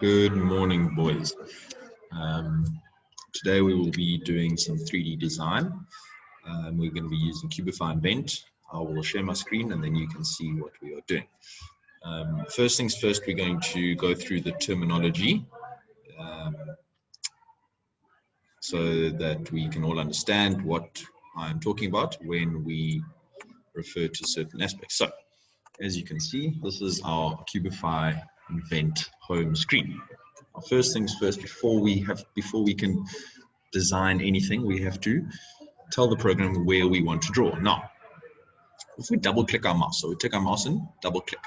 Good morning, boys. Today we will be doing some 3D design. We're going to be using Cubify Invent. I will share my screen and then you can see what we are doing. First things first, we're going to go through the terminology so that we can all understand what I'm talking about when we refer to certain aspects. So, as you can see, this is our Cubify Invent home screen. First things first, before we can design anything, we have to tell the program where we want to draw. Now, if we double click our mouse, so we take our mouse and double click,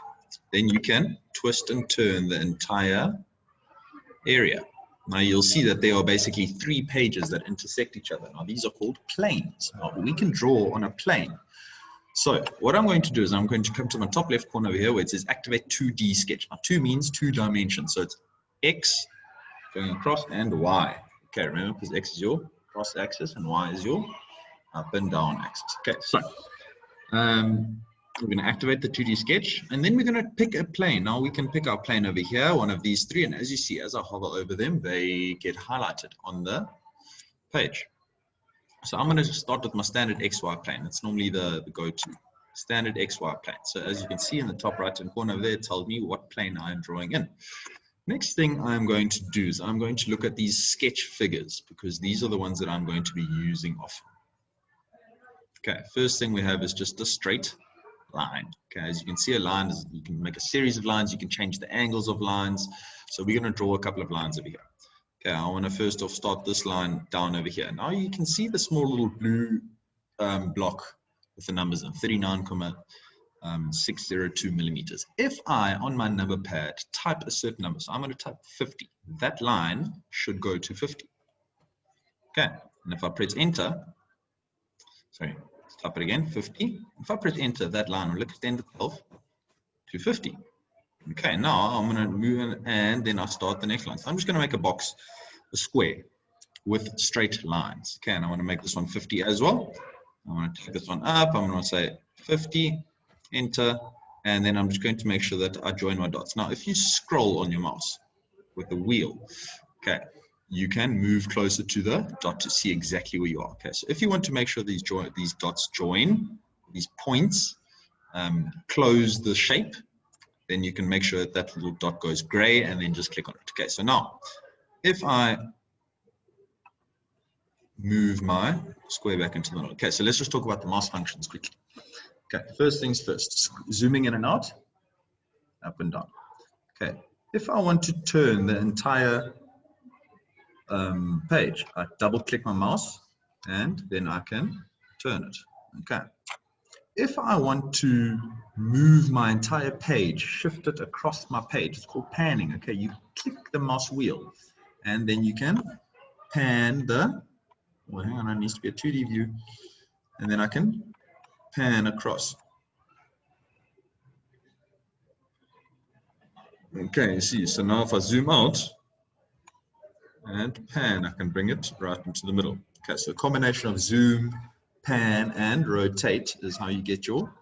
then you can twist and turn the entire area. Now you'll see that there are basically 3 pages that intersect each other. Now these are called planes. Now we can draw on a plane. So what I'm going to do is I'm going to come to my top left corner over here where it says activate 2D sketch. Now 2 means 2 dimensions. So it's X going across and Y. Okay, remember, because X is your cross axis and Y is your up and down axis. Okay, so we're going to activate the 2D sketch and then we're going to pick a plane. Now we can pick our plane over here, one of these 3, and as you see, as I hover over them, they get highlighted on the page. So I'm going to start with my standard XY plane. That's normally the go-to, standard XY plane. So as you can see in the top right-hand corner over there, it tells me what plane I'm drawing in. Next thing I'm going to do is I'm going to look at these sketch figures because these are the ones that I'm going to be using often. Okay, first thing we have is just a straight line. Okay, as you can see, a line is, you can make a series of lines, you can change the angles of lines. So we're going to draw a couple of lines over here. Okay, I want to first off start this line down over here. Now you can see the small little blue block with the numbers in 39,602 millimeters. If I, on my number pad, type a certain number, so I'm going to type 50, that line should go to 50. Okay, and if I press enter, sorry, let's type it again, 50. If I press enter, that line will extend itself to 50. Okay, now I'm going to move in and then I'll start the next line. So I'm just going to make a box, a square with straight lines. Okay, and I want to make this one 50 as well. I want to take this one up. I'm going to say 50, enter, and then I'm just going to make sure that I join my dots. Now, if you scroll on your mouse with the wheel, okay, you can move closer to the dot to see exactly where you are. Okay, so if you want to make sure these dots join, these points, close the shape, then you can make sure that that little dot goes gray and then just click on it. Okay, so now if I move my square back into the middle. Okay, so let's just talk about the mouse functions quickly. Okay, first things first, zooming in and out, up and down. Okay, if I want to turn the entire page, I double click my mouse and then I can turn it. Okay. If I want to move my entire page, shift it across my page, it's called panning. Okay, you click the mouse wheel and then you can pan the, well, hang on, it needs to be a 2D view, and then I can pan across. Okay, you see, so now if I zoom out and pan, I can bring it right into the middle. Okay, so a combination of zoom, pan, and rotate is how you get your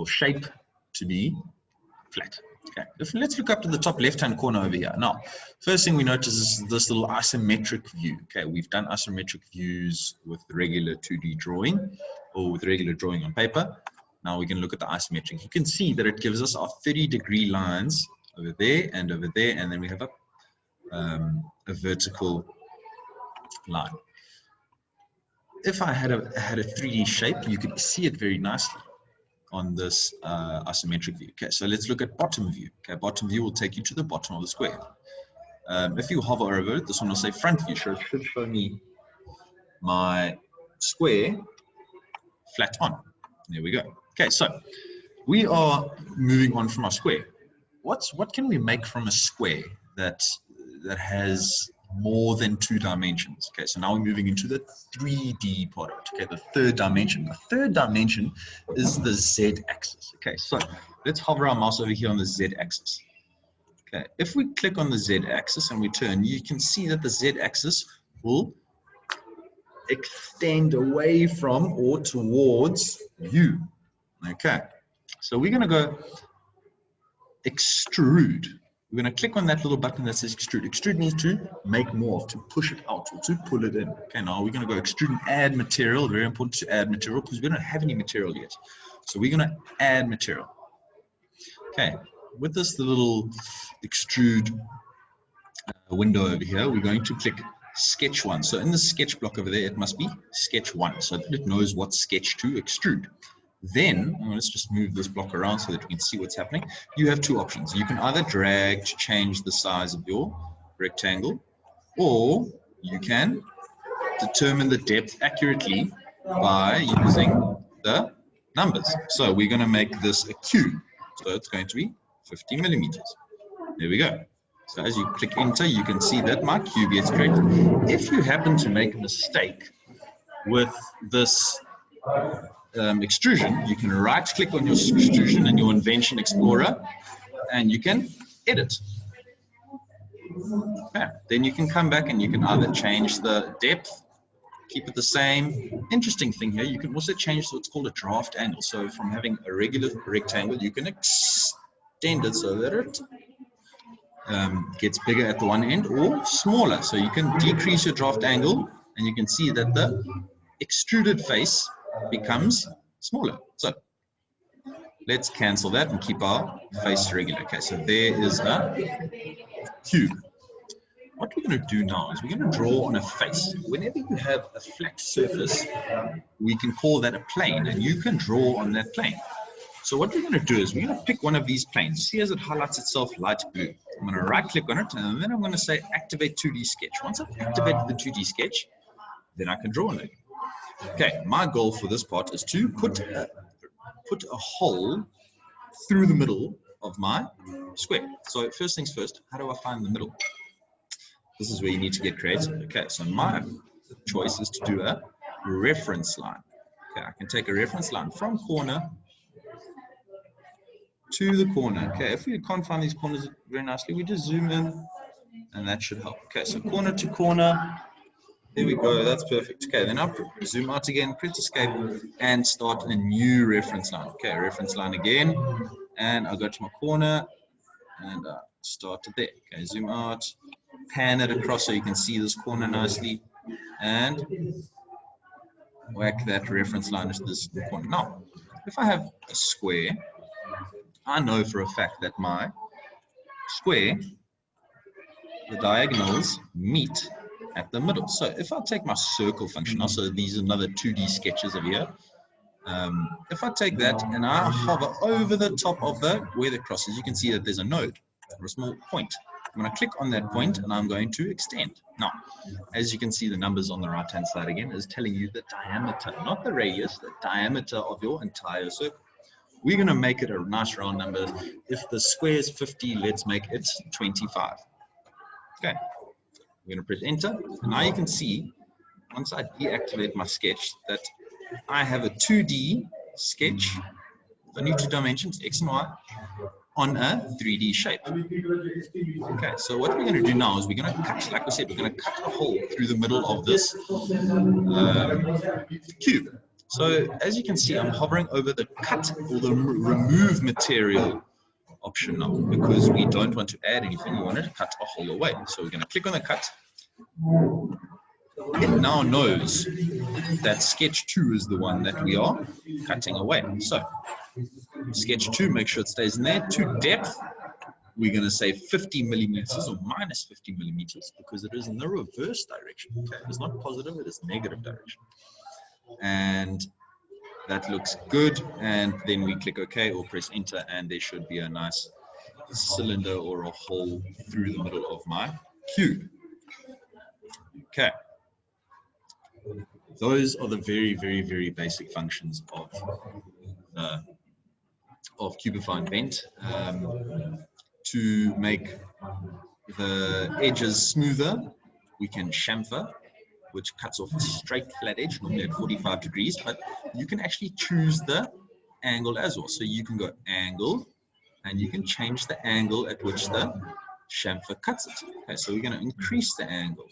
shape to be flat. Okay, let's look up to the top left-hand corner over here. Now, first thing we notice is this little isometric view. Okay, we've done isometric views with regular 2D drawing or with regular drawing on paper. Now we can look at the isometric. You can see that it gives us our 30-degree lines over there, and then we have a vertical line. If I had a 3D shape, you could see it very nicely on this isometric view. Okay, so let's look at bottom view. Okay, bottom view will take you to the bottom of the square. If you hover over it, this one will say front view. So it should show me my square flat on. There we go. Okay, so we are moving on from our square. What can we make from a square that has more than 2 dimensions? Okay, so now we're moving into the 3D part of it. Okay, the third dimension. The third dimension is the Z-axis. Okay, so let's hover our mouse over here on the Z-axis. Okay, if we click on the Z-axis and we turn, you can see that the Z-axis will extend away from or towards you. Okay, so we're going to go extrude. We're going to click on that little button that says extrude. Extrude means to make more, to push it out, or to pull it in. Okay, now we're going to go extrude and add material. Very important to add material because we don't have any material yet. So we're going to add material. Okay, with this the little extrude window over here, we're going to click sketch 1. So in the sketch block over there, it must be sketch 1 so that it knows what sketch to extrude. Then, let's just move this block around so that we can see what's happening. You have two options. You can either drag to change the size of your rectangle, or you can determine the depth accurately by using the numbers. So we're going to make this a cube. So it's going to be 50 millimeters. There we go. So as you click enter, you can see that my cube gets created. If you happen to make a mistake with this extrusion, you can right click on your extrusion in your Invention Explorer and you can edit. Okay. Then you can come back and you can either change the depth, keep it the same. Interesting thing here, you can also change what's called a draft angle. So from having a regular rectangle, you can extend it so that it gets bigger at the one end or smaller. So you can decrease your draft angle and you can see that the extruded face becomes smaller. So let's cancel that and keep our face regular. Okay, so there is a cube. What we're going to do now is we're going to draw on a face. Whenever you have a flat surface, we can call that a plane, and you can draw on that plane. So what we're going to do is we're going to pick one of these planes. See as it highlights itself light blue. I'm going to right click on it and then I'm going to say activate 2D sketch. Once I've activated the 2D sketch, then I can draw on it. Okay, my goal for this part is to put a hole through the middle of my square. So first things first, how do I find the middle? This is where you need to get creative. Okay, so my choice is to do a reference line. Okay, I can take a reference line from corner to the corner. Okay, if we can't find these corners very nicely, we just zoom in and that should help. Okay, so corner to corner. There we go, that's perfect. Okay, then I'll zoom out again, press escape, and start a new reference line. Okay, reference line again, and I'll go to my corner, and start it there. Okay, zoom out, pan it across so you can see this corner nicely, and whack that reference line into this corner. Now, if I have a square, I know for a fact that my square, the diagonals meet at the middle. So if I take my circle function, also these are another 2D sketches over here. If I take that and I hover over the top of where the cross is, you can see that there's a node or a small point. I'm going to click on that point and I'm going to extend. Now, as you can see, the numbers on the right hand side again is telling you the diameter, not the radius, the diameter of your entire circle. We're going to make it a nice round number. If the square is 50, let's make it 25. Okay. We're going to press enter, and now you can see, once I deactivate my sketch, that I have a 2D sketch, only two dimensions, X and Y, on a 3D shape. Okay, so what we're going to do now is we're going to cut, like we said, we're going to cut a hole through the middle of this cube. So as you can see, I'm hovering over the cut or the remove material option now, because we don't want to add anything, we want to cut a hole away. So we're going to click on the cut. It now knows that sketch 2 is the one that we are cutting away. So sketch 2, make sure it stays in there. To depth, we're going to say 50 millimeters or minus 50 millimeters, because it is in the reverse direction. Okay, it's not positive, it is negative direction. And that looks good, and then we click OK or press enter, and there should be a nice cylinder or a hole through the middle of my cube. Okay, those are the very, very, very basic functions of Cubify Invent. To make the edges smoother, we can chamfer, which cuts off a straight flat edge, normally at 45 degrees, but you can actually choose the angle as well. So you can go angle, and you can change the angle at which the chamfer cuts it. Okay, so we're going to increase the angle.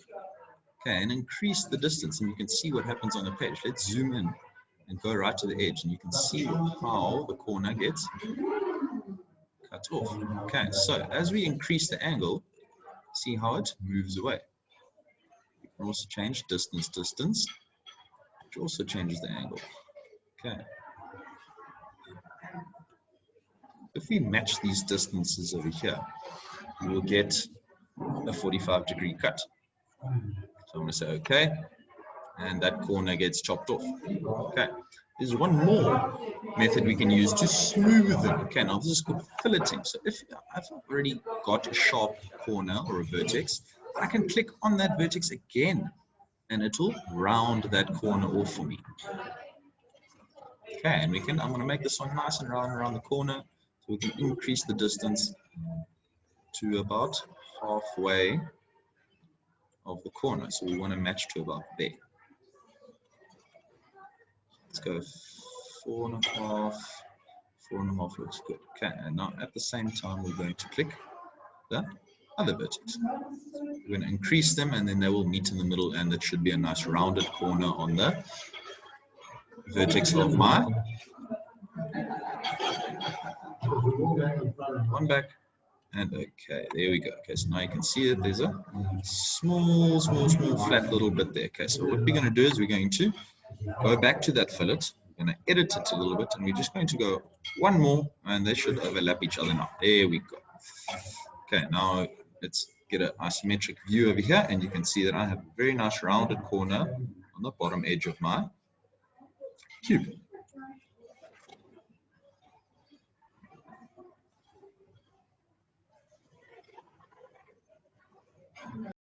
Okay, and increase the distance, and you can see what happens on the page. Let's zoom in and go right to the edge, and you can see how the corner gets cut off. Okay, so as we increase the angle, see how it moves away. We can also change distance, which also changes the angle. Okay. If we match these distances over here, we will get a 45-degree cut. So I'm going to say OK, and that corner gets chopped off. Okay. There's one more method we can use to smoothen. Okay, now this is called filleting. So if I've already got a sharp corner or a vertex, I can click on that vertex again, and it'll round that corner off for me. Okay, and I'm going to make this one nice and round around the corner, so we can increase the distance to about halfway of the corner. So we want to match to about there. Let's go 4.5. 4.5 looks good. Okay, and now at the same time we're going to click the other vertex. We're going to increase them, and then they will meet in the middle, and it should be a nice rounded corner on the vertex of my one back. And okay, there we go. Okay, so now you can see that there's a small flat little bit there. Okay, so what we're going to do is we're going to go back to that fillet. We're going to edit it a little bit, and we're just going to go one more, and they should overlap each other now. There we go. Okay, now let's get an isometric view over here, and you can see that I have a very nice rounded corner on the bottom edge of my cube.